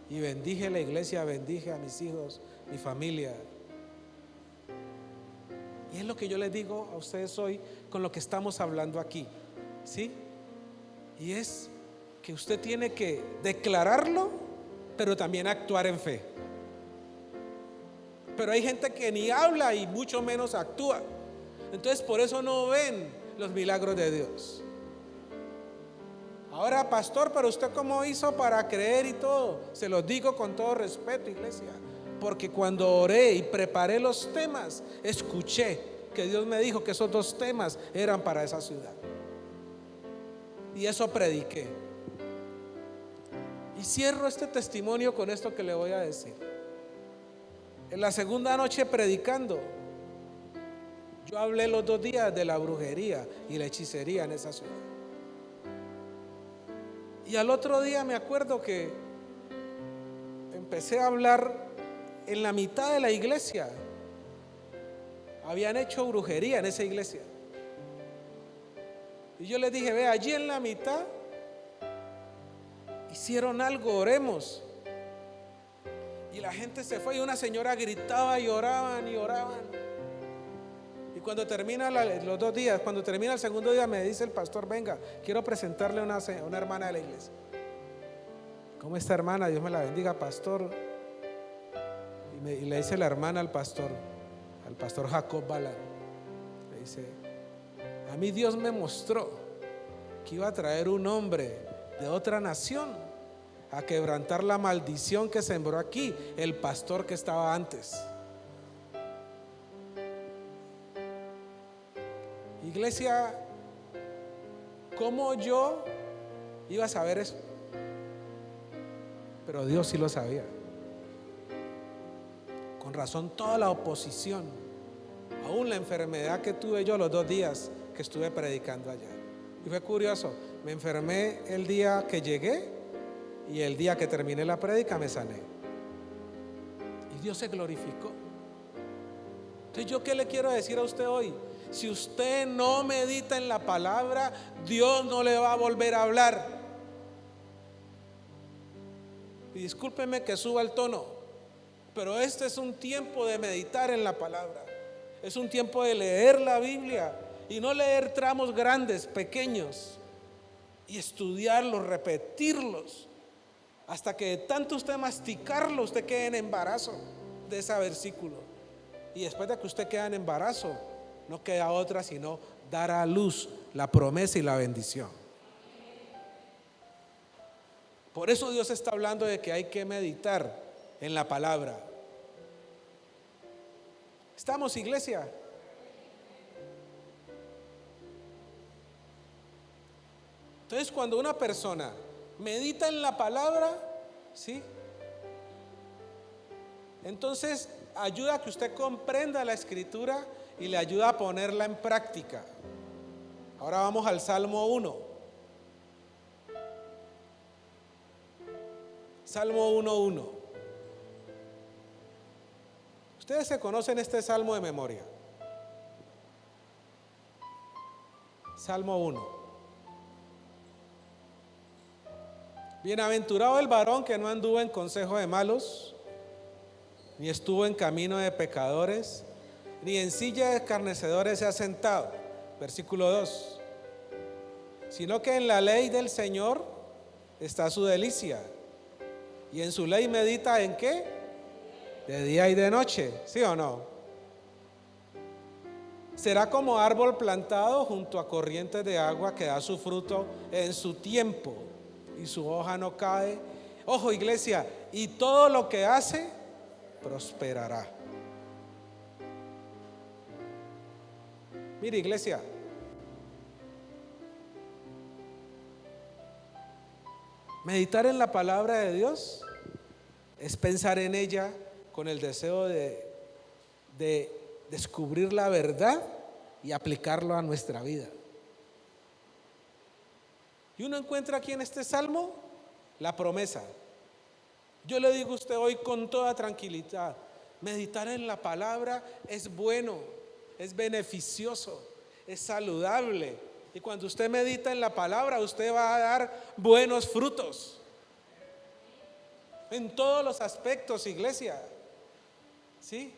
Y bendije la iglesia, bendije a mis hijos, mi familia. Y es lo que yo les digo a ustedes hoy con lo que estamos hablando aquí, ¿sí? Y es que usted tiene que declararlo, pero también actuar en fe. Pero hay gente que ni habla y mucho menos actúa. Entonces por eso no ven los milagros de Dios. Ahora, pastor, pero usted ¿cómo hizo para creer y todo? Se los digo con todo respeto, iglesia. Porque cuando oré y preparé los temas, escuché que Dios me dijo que esos 2 temas eran para esa ciudad. Y eso prediqué. Y cierro este testimonio con esto que le voy a decir. En la segunda noche predicando, yo hablé los 2 días de la brujería y la hechicería en esa ciudad. Y al otro día me acuerdo que empecé a hablar en la mitad de la iglesia. Habían hecho brujería en esa iglesia. Y yo les dije: ve, allí en la mitad hicieron algo, oremos. Y la gente se fue y una señora gritaba y oraban y oraban. Y cuando termina los 2 días, cuando termina el segundo día, me dice el pastor: venga, quiero presentarle a una hermana de la iglesia. ¿Cómo está, hermana? Dios me la bendiga, pastor. Y le dice la hermana al pastor Jacob Balán, le dice: a mí Dios me mostró que iba a traer un hombre de otra nación a quebrantar la maldición que sembró aquí el pastor que estaba antes. Iglesia, ¿cómo yo iba a saber eso? Pero Dios sí lo sabía. Con razón toda la oposición, aún la enfermedad que tuve yo los 2 días que estuve predicando allá. Y fue curioso, me enfermé el día que llegué y el día que terminé la prédica me sané. Y Dios se glorificó. Entonces, ¿yo qué le quiero decir a usted hoy? Si usted no medita en la palabra, Dios no le va a volver a hablar. Y discúlpeme que suba el tono, pero este es un tiempo de meditar en la palabra. Es un tiempo de leer la Biblia y no leer tramos grandes, pequeños, y estudiarlos, repetirlos, hasta que de tanto usted masticarlo, usted quede en embarazo de ese versículo. Y después de que usted queda en embarazo, no queda otra sino dar a luz la promesa y la bendición. Por eso Dios está hablando de que hay que meditar en la palabra. ¿Estamos, iglesia? Entonces, cuando una persona medita en la palabra, ¿sí? Entonces ayuda a que usted comprenda la escritura y le ayuda a ponerla en práctica. Ahora vamos al Salmo 1. Salmo 1:1. Ustedes se conocen este salmo de memoria. Salmo 1. Bienaventurado el varón que no anduvo en consejo de malos, ni estuvo en camino de pecadores, ni en silla de escarnecedores se ha sentado. Versículo 2. Sino que en la ley del Señor está su delicia, y en su ley medita ¿en qué? De día y de noche, ¿sí o no? Será como árbol plantado junto a corrientes de agua que da su fruto en su tiempo y su hoja no cae. Ojo, iglesia, y todo lo que hace prosperará. Mire, iglesia, meditar en la palabra de Dios es pensar en ella con el deseo de descubrir la verdad y aplicarlo a nuestra vida. Y uno encuentra aquí en este salmo la promesa. Yo le digo a usted hoy con toda tranquilidad, meditar en la palabra es bueno, es beneficioso, es saludable. Y cuando usted medita en la palabra, usted va a dar buenos frutos. En todos los aspectos, iglesia. ¿Sí?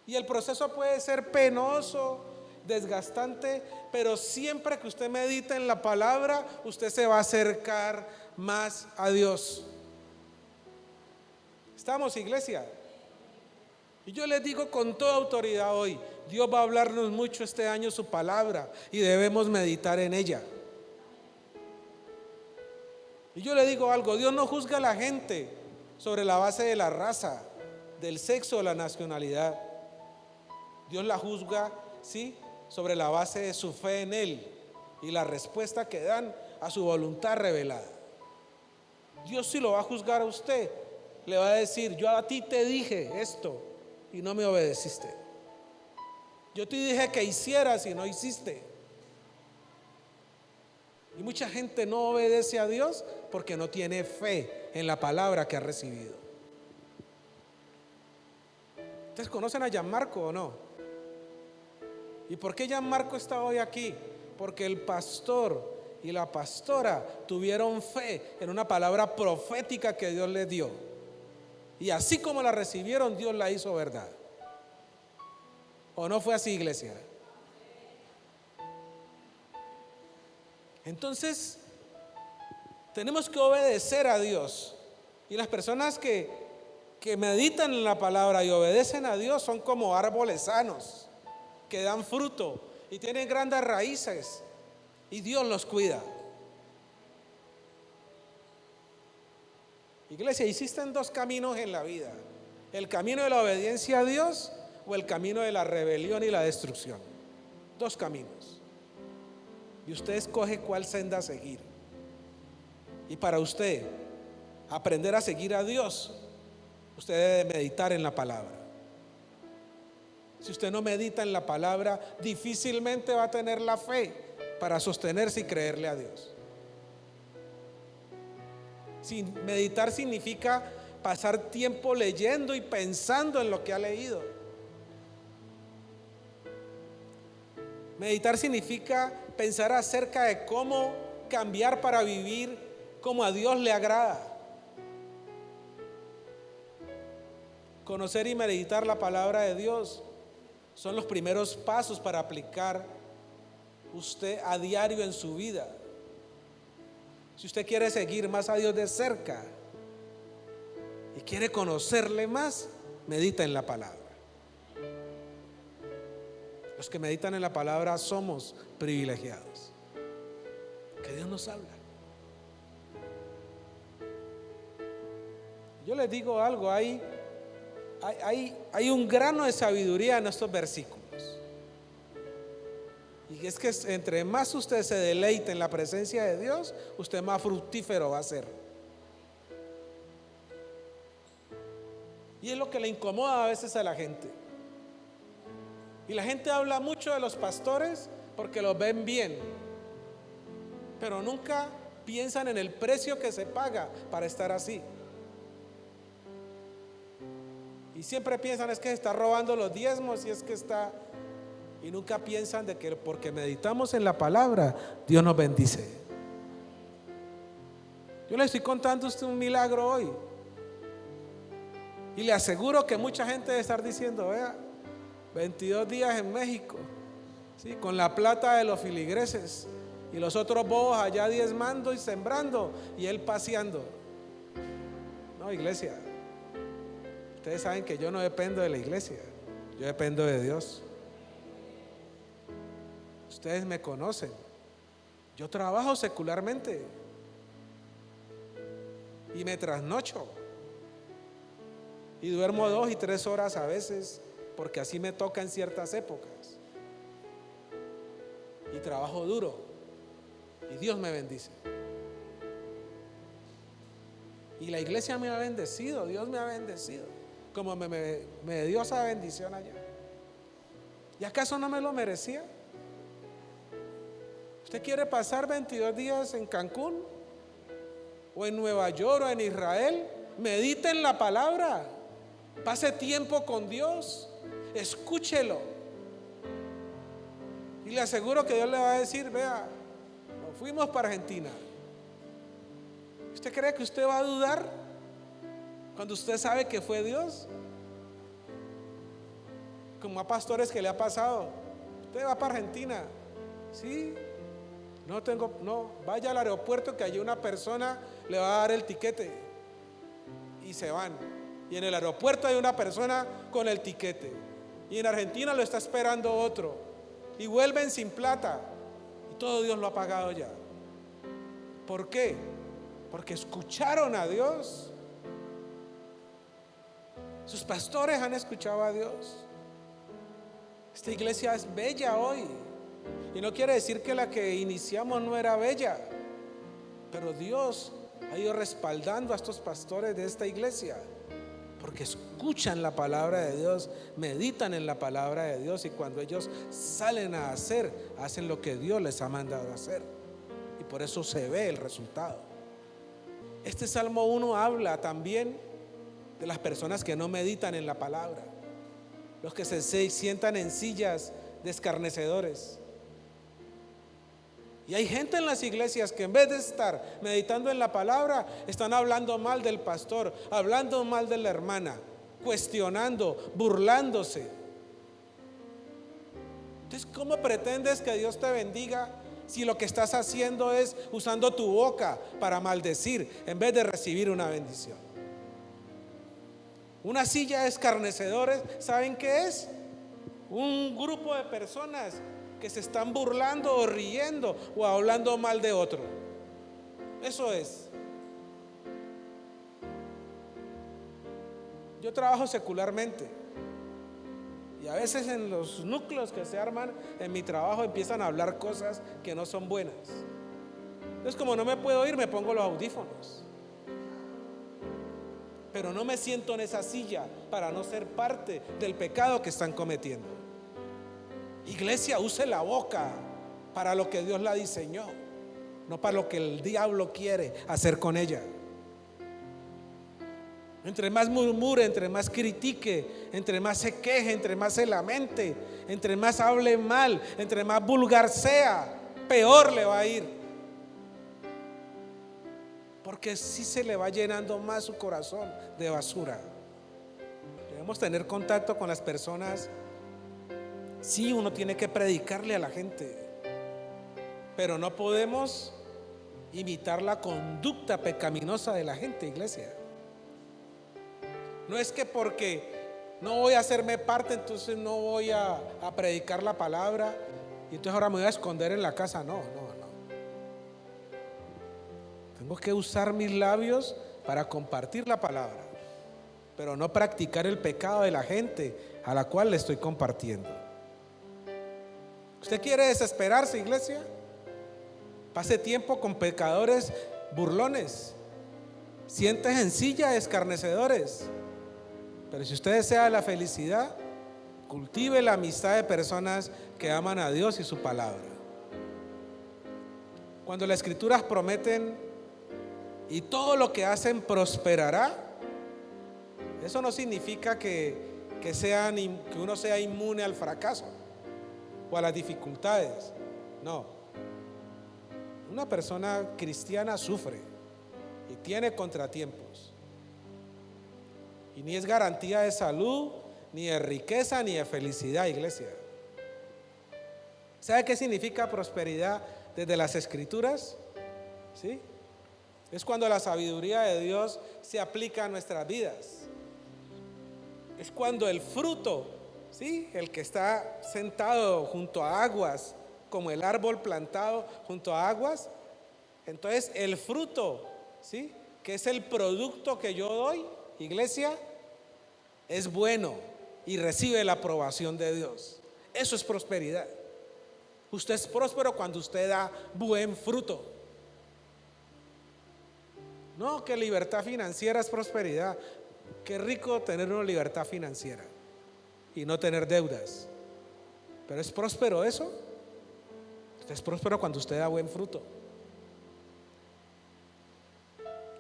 Y el proceso puede ser penoso, desgastante, pero siempre que usted medita en la palabra, usted se va a acercar más a Dios. ¿Estamos, iglesia? Y yo les digo con toda autoridad hoy, Dios va a hablarnos mucho este año su palabra y debemos meditar en ella. Y yo le digo algo, Dios no juzga a la gente sobre la base de la raza, del sexo o la nacionalidad. Dios la juzga, ¿sí?, sobre la base de su fe en Él y la respuesta que dan a su voluntad revelada. Dios sí lo va a juzgar a usted, le va a decir, yo a ti te dije esto y no me obedeciste. Yo te dije que hicieras y no hiciste. Y mucha gente no obedece a Dios porque no tiene fe en la palabra que ha recibido. ¿Ustedes conocen a Gianmarco o no? ¿Y por qué Gianmarco está hoy aquí? Porque el pastor y la pastora tuvieron fe en una palabra profética que Dios les dio. Y así como la recibieron, Dios la hizo verdad. ¿O no fue así, iglesia? Entonces, tenemos que obedecer a Dios. Y las personas que meditan en la palabra y obedecen a Dios son como árboles sanos, que dan fruto y tienen grandes raíces. Y Dios los cuida. Iglesia, existen dos caminos en la vida: el camino de la obediencia a Dios o el camino de la rebelión y la destrucción. Dos caminos. Y usted escoge cuál senda seguir. Y para usted aprender a seguir a Dios, usted debe meditar en la palabra. Si usted no medita en la palabra, difícilmente va a tener la fe para sostenerse y creerle a Dios. Meditar significa pasar tiempo leyendo y pensando en lo que ha leído. Meditar significa pensar acerca de cómo cambiar para vivir como a Dios le agrada. Conocer y meditar la palabra de Dios son los primeros pasos para aplicar usted a diario en su vida. Si usted quiere seguir más a Dios de cerca y quiere conocerle más, medita en la palabra. Los que meditan en la palabra somos privilegiados. Que Dios nos habla. Yo les digo algo, hay un grano de sabiduría en estos versículos. Y es que entre más usted se deleite en la presencia de Dios, usted más fructífero va a ser. Y es lo que le incomoda a veces a la gente. Y la gente habla mucho de los pastores porque los ven bien, pero nunca piensan en el precio que se paga para estar así. Y siempre piensan es que está robando los diezmos y es que está... Y nunca piensan de que porque meditamos en la palabra, Dios nos bendice. Yo le estoy contando a usted un milagro hoy. Y le aseguro que mucha gente debe estar diciendo, vea, 22 días en México, ¿sí? Con la plata de los filigreses y los otros bobos allá diezmando y sembrando y él paseando. No, iglesia, ustedes saben que yo no dependo de la iglesia, yo dependo de Dios. Ustedes me conocen, yo trabajo secularmente y me trasnocho y duermo 2 y 3 horas a veces, porque así me toca en ciertas épocas. Y trabajo duro y Dios me bendice. Y la iglesia me ha bendecido, Dios me ha bendecido, como me dio esa bendición allá. ¿Y acaso no me lo merecía? ¿Usted quiere pasar 22 días en Cancún o en Nueva York o en Israel? Medite en la palabra, pase tiempo con Dios, escúchelo. Y le aseguro que Dios le va a decir, vea, nos fuimos para Argentina. ¿Usted cree que usted va a dudar cuando usted sabe que fue Dios? Como a pastores que le ha pasado, usted va para Argentina, ¿sí? No, vaya al aeropuerto que allí una persona le va a dar el tiquete y se van. Y en el aeropuerto hay una persona con el tiquete y en Argentina lo está esperando otro y vuelven sin plata y todo Dios lo ha pagado ya. ¿Por qué? Porque escucharon a Dios. Sus pastores han escuchado a Dios. Esta iglesia es bella hoy. Y no quiere decir que la que iniciamos no era bella, pero Dios ha ido respaldando a estos pastores de esta iglesia porque escuchan la palabra de Dios, meditan en la palabra de Dios, y cuando ellos salen a hacer, hacen lo que Dios les ha mandado a hacer, y por eso se ve el resultado. Este Salmo 1 habla también de las personas que no meditan en la palabra, los que se sientan en sillas de escarnecedores. Y hay gente en las iglesias que en vez de estar meditando en la palabra, están hablando mal del pastor, hablando mal de la hermana, cuestionando, burlándose. Entonces, ¿cómo pretendes que Dios te bendiga si lo que estás haciendo es usando tu boca para maldecir en vez de recibir una bendición? Una silla de escarnecedores, ¿saben qué es? Un grupo de personas que se están burlando o riendo o hablando mal de otro. Eso es. Yo trabajo secularmente y a veces en los núcleos que se arman en mi trabajo empiezan a hablar cosas que no son buenas. Entonces, como no me puedo ir, me pongo los audífonos, pero no me siento en esa silla para no ser parte del pecado que están cometiendo. Iglesia, use la boca para lo que Dios la diseñó, no para lo que el diablo quiere hacer con ella. Entre más murmure, entre más critique, entre más se queje, entre más se lamente, entre más hable mal, entre más vulgar sea, peor le va a ir. Porque sí se le va llenando más su corazón de basura. Debemos tener contacto con las personas. Sí, uno tiene que predicarle a la gente, pero no podemos imitar la conducta pecaminosa de la gente, iglesia. No es que porque no voy a hacerme parte, entonces no voy a predicar la palabra y entonces ahora me voy a esconder en la casa. No. Tengo que usar mis labios para compartir la palabra, pero no practicar el pecado de la gente a la cual le estoy compartiendo. ¿Usted quiere desesperarse, iglesia? Pase tiempo con pecadores burlones, siéntese en silla de escarnecedores. Pero si usted desea la felicidad, cultive la amistad de personas que aman a Dios y su palabra. Cuando las escrituras prometen y todo lo que hacen prosperará, eso no significa que uno sea inmune al fracaso o a las dificultades. No. Una persona cristiana sufre y tiene contratiempos. Y ni es garantía de salud, ni de riqueza, ni de felicidad, iglesia. ¿Sabe qué significa prosperidad desde las escrituras? ¿Sí? Es cuando la sabiduría de Dios se aplica a nuestras vidas. Es cuando el fruto, ¿sí?, el que está sentado junto a aguas, como el árbol plantado junto a aguas, entonces el fruto, ¿sí?, que es el producto que yo doy, iglesia, es bueno y recibe la aprobación de Dios. Eso es prosperidad. Usted es próspero cuando usted da buen fruto. No, que libertad financiera es prosperidad. Qué rico tener una libertad financiera y no tener deudas. Pero ¿es próspero eso? Usted es próspero cuando usted da buen fruto.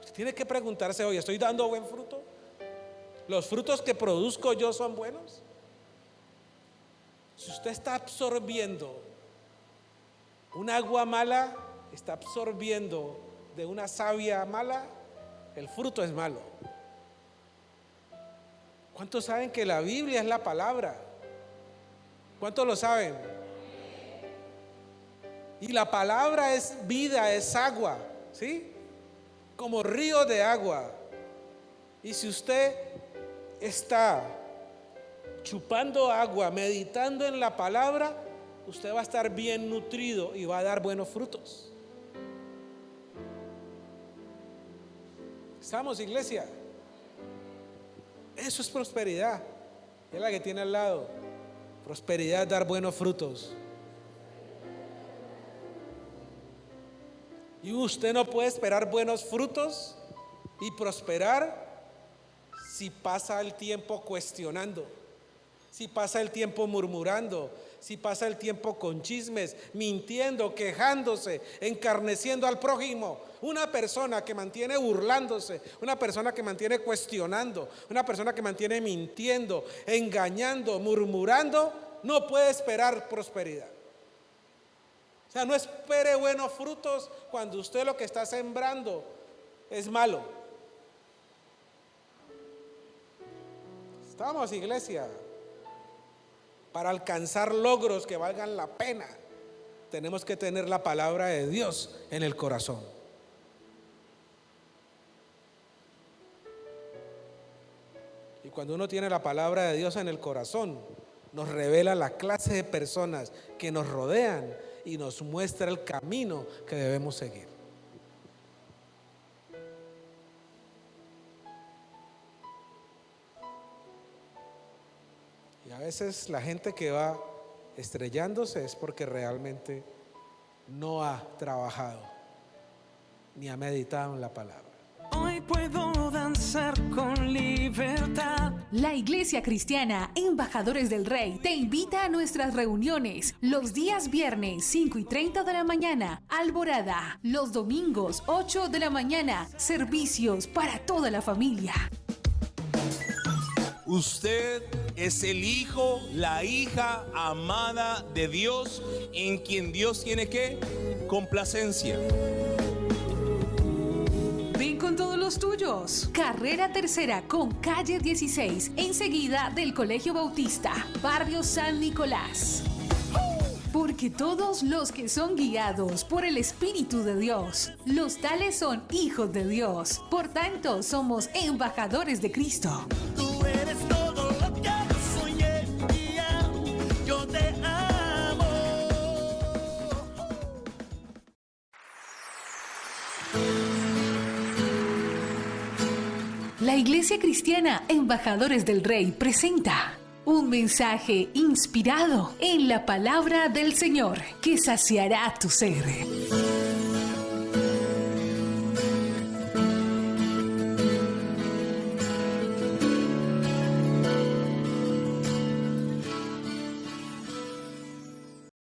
Usted tiene que preguntarse hoy, ¿estoy dando buen fruto? ¿Los frutos que produzco yo son buenos? Si usted está absorbiendo un agua mala, está absorbiendo de una savia mala, el fruto es malo. ¿Cuántos saben que la Biblia es la palabra? ¿Cuántos lo saben? Y la palabra es vida, es agua, ¿sí? Como río de agua. Y si usted está chupando agua, meditando en la palabra, usted va a estar bien nutrido y va a dar buenos frutos. ¿Estamos, iglesia? Eso es prosperidad. Es la que tiene al lado. Prosperidad es dar buenos frutos. Y usted no puede esperar buenos frutos y prosperar si pasa el tiempo cuestionando, si pasa el tiempo murmurando, si pasa el tiempo con chismes, mintiendo, quejándose, encarneciendo al prójimo. Una persona que mantiene burlándose, una persona que mantiene cuestionando, una persona que mantiene mintiendo, engañando, murmurando, no puede esperar prosperidad. O sea, no espere buenos frutos cuando usted lo que está sembrando es malo. Estamos, iglesia. Para alcanzar logros que valgan la pena, tenemos que tener la palabra de Dios en el corazón. Y cuando uno tiene la palabra de Dios en el corazón, nos revela la clase de personas que nos rodean y nos muestra el camino que debemos seguir. Y a veces la gente que va estrellándose es porque realmente no ha trabajado ni ha meditado en la palabra. Hoy puedo danzar con libertad. La Iglesia Cristiana Embajadores del Rey te invita a nuestras reuniones los días viernes 5:30 de la mañana, Alborada, los domingos 8 de la mañana, servicios para toda la familia. Usted es el hijo, la hija amada de Dios, en quien Dios tiene ¿qué? Complacencia. Ven con todos los tuyos. Carrera Tercera con calle 16, enseguida del Colegio Bautista, barrio San Nicolás. Porque todos los que son guiados por el Espíritu de Dios, los tales son hijos de Dios. Por tanto, somos embajadores de Cristo. Tú eres todo lo que La Iglesia Cristiana Embajadores del Rey presenta un mensaje inspirado en la palabra del Señor que saciará tu ser.